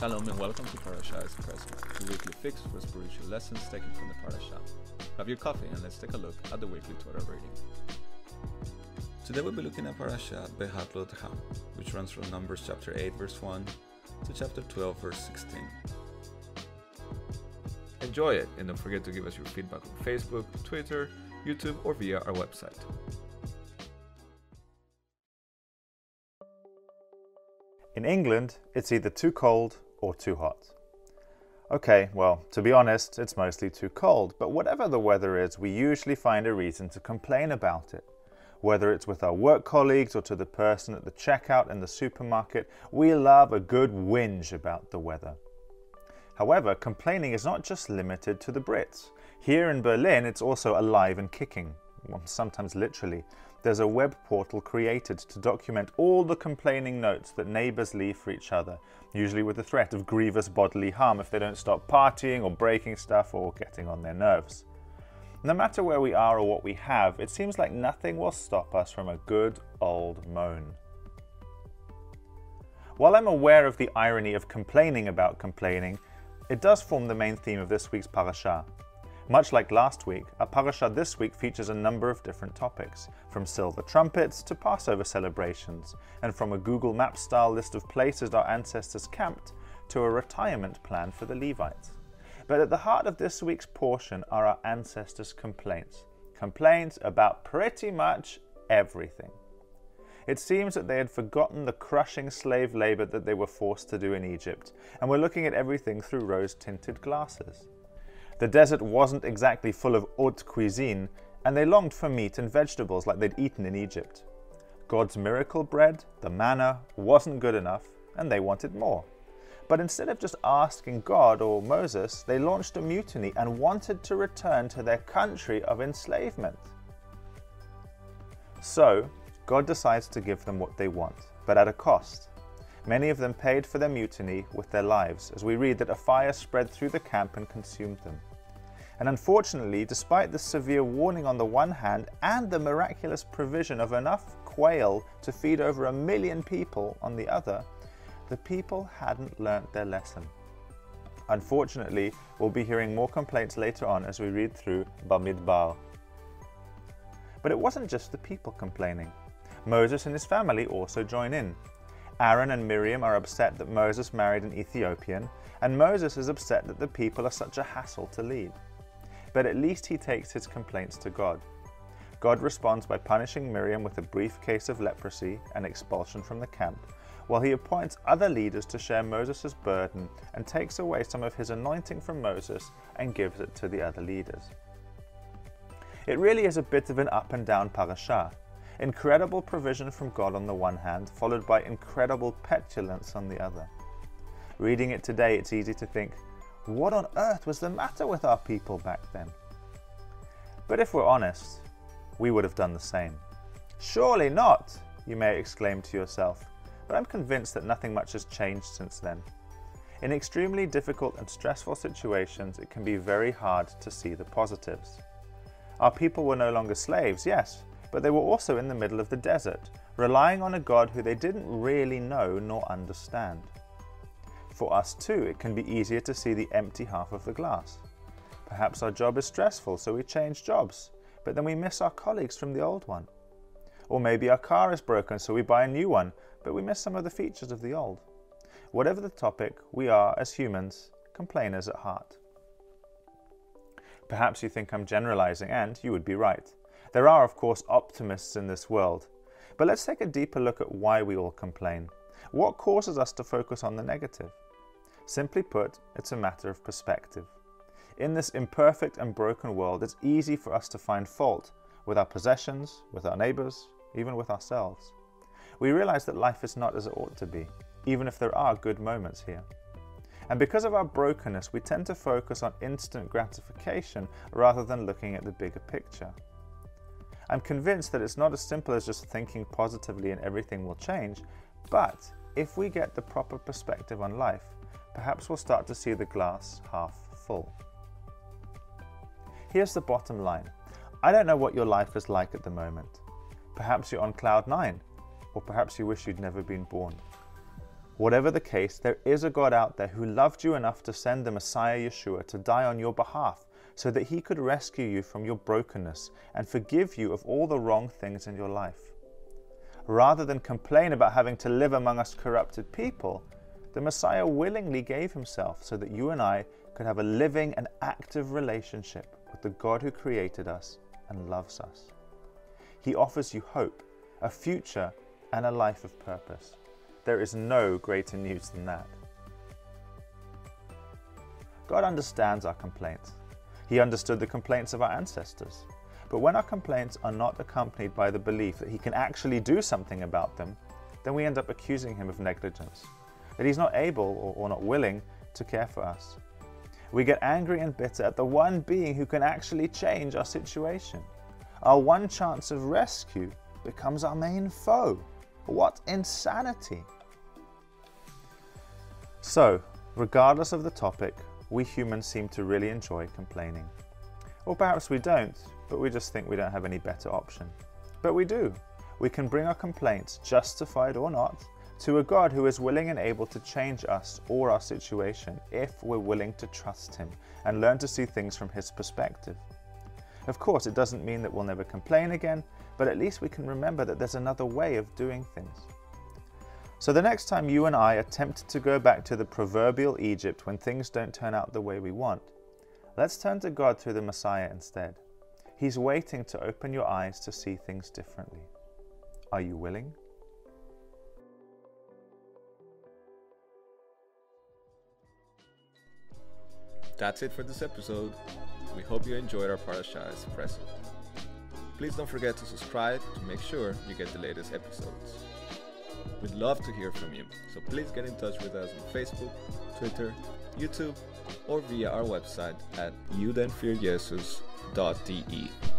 Shalom and welcome to Parasha Espresso, the weekly fix for spiritual lessons taken from the Parasha. Grab your coffee and let's take a look at the weekly Torah reading. Today we'll be looking at Parashat 𝐏𝐚𝐫𝐚𝐬𝐡, which runs from Numbers chapter 8 verse 1 to chapter 12 verse 16. Enjoy it, and don't forget to give us your feedback on Facebook, Twitter, YouTube, or via our website. In England, it's either too cold or too hot. Okay, well, to be honest, it's mostly too cold, but whatever the weather is, we usually find a reason to complain about it. Whether it's with our work colleagues or to the person at the checkout in the supermarket, we love a good whinge about the weather. However, complaining is not just limited to the Brits. Here in Berlin, it's also alive and kicking, well, sometimes literally. There's a web portal created to document all the complaining notes that neighbours leave for each other, usually with the threat of grievous bodily harm if they don't stop partying or breaking stuff or getting on their nerves. No matter where we are or what we have, it seems like nothing will stop us from a good old moan. While I'm aware of the irony of complaining about complaining, it does form the main theme of this week's parasha. Much like last week, our parasha this week features a number of different topics, from silver trumpets to Passover celebrations, and from a Google Maps style list of places our ancestors camped to a retirement plan for the Levites. But at the heart of this week's portion are our ancestors' complaints. Complaints about pretty much everything. It seems that they had forgotten the crushing slave labor that they were forced to do in Egypt, and were looking at everything through rose-tinted glasses. The desert wasn't exactly full of haute cuisine, and they longed for meat and vegetables like they'd eaten in Egypt. God's miracle bread, the manna, wasn't good enough, and they wanted more. But instead of just asking God or Moses, they launched a mutiny and wanted to return to their country of enslavement. So, God decides to give them what they want, but at a cost. Many of them paid for their mutiny with their lives, as we read that a fire spread through the camp and consumed them. And unfortunately, despite the severe warning on the one hand and the miraculous provision of enough quail to feed over 1 million people on the other, the people hadn't learnt their lesson. Unfortunately, we'll be hearing more complaints later on as we read through Bamidbar. But it wasn't just the people complaining. Moses and his family also join in. Aaron and Miriam are upset that Moses married an Ethiopian, and Moses is upset that the people are such a hassle to lead. But at least he takes his complaints to God. God responds by punishing Miriam with a brief case of leprosy and expulsion from the camp, while he appoints other leaders to share Moses' burden and takes away some of his anointing from Moses and gives it to the other leaders. It really is a bit of an up and down parasha. Incredible provision from God on the one hand, followed by incredible petulance on the other. Reading it today, it's easy to think, what on earth was the matter with our people back then? But if we're honest, we would have done the same. Surely not, you may exclaim to yourself, but I'm convinced that nothing much has changed since then. In extremely difficult and stressful situations, it can be very hard to see the positives. Our people were no longer slaves, yes, but they were also in the middle of the desert, relying on a God who they didn't really know nor understand. For us too, it can be easier to see the empty half of the glass. Perhaps our job is stressful, so we change jobs, but then we miss our colleagues from the old one. Or maybe our car is broken, so we buy a new one, but we miss some of the features of the old. Whatever the topic, we are, as humans, complainers at heart. Perhaps you think I'm generalizing, and you would be right. There are, of course, optimists in this world. But let's take a deeper look at why we all complain. What causes us to focus on the negative? Simply put, it's a matter of perspective. In this imperfect and broken world, it's easy for us to find fault with our possessions, with our neighbors, even with ourselves. We realize that life is not as it ought to be, even if there are good moments here. And because of our brokenness, we tend to focus on instant gratification rather than looking at the bigger picture. I'm convinced that it's not as simple as just thinking positively and everything will change, but if we get the proper perspective on life, perhaps we'll start to see the glass half full. Here's the bottom line. I don't know what your life is like at the moment. Perhaps you're on cloud 9, or perhaps you wish you'd never been born. Whatever the case, there is a God out there who loved you enough to send the Messiah Yeshua to die on your behalf so that he could rescue you from your brokenness and forgive you of all the wrong things in your life. Rather than complain about having to live among us corrupted people, the Messiah willingly gave himself so that you and I could have a living and active relationship with the God who created us and loves us. He offers you hope, a future, and a life of purpose. There is no greater news than that. God understands our complaints. He understood the complaints of our ancestors. But when our complaints are not accompanied by the belief that he can actually do something about them, then we end up accusing him of negligence, that he's not able or not willing to care for us. We get angry and bitter at the one being who can actually change our situation. Our one chance of rescue becomes our main foe. What insanity! So, regardless of the topic, we humans seem to really enjoy complaining. Or perhaps we don't, but we just think we don't have any better option. But we do. We can bring our complaints, justified or not, to a God who is willing and able to change us or our situation if we're willing to trust him and learn to see things from his perspective. Of course, it doesn't mean that we'll never complain again, but at least we can remember that there's another way of doing things. So the next time you and I are tempted to go back to the proverbial Egypt when things don't turn out the way we want, let's turn to God through the Messiah instead. He's waiting to open your eyes to see things differently. Are you willing? That's it for this episode. We hope you enjoyed our Parasha Espresso. Please don't forget to subscribe to make sure you get the latest episodes. We'd love to hear from you, so please get in touch with us on Facebook, Twitter, YouTube, or via our website at 𝐁𝐞𝐴𝐬𝐡.de.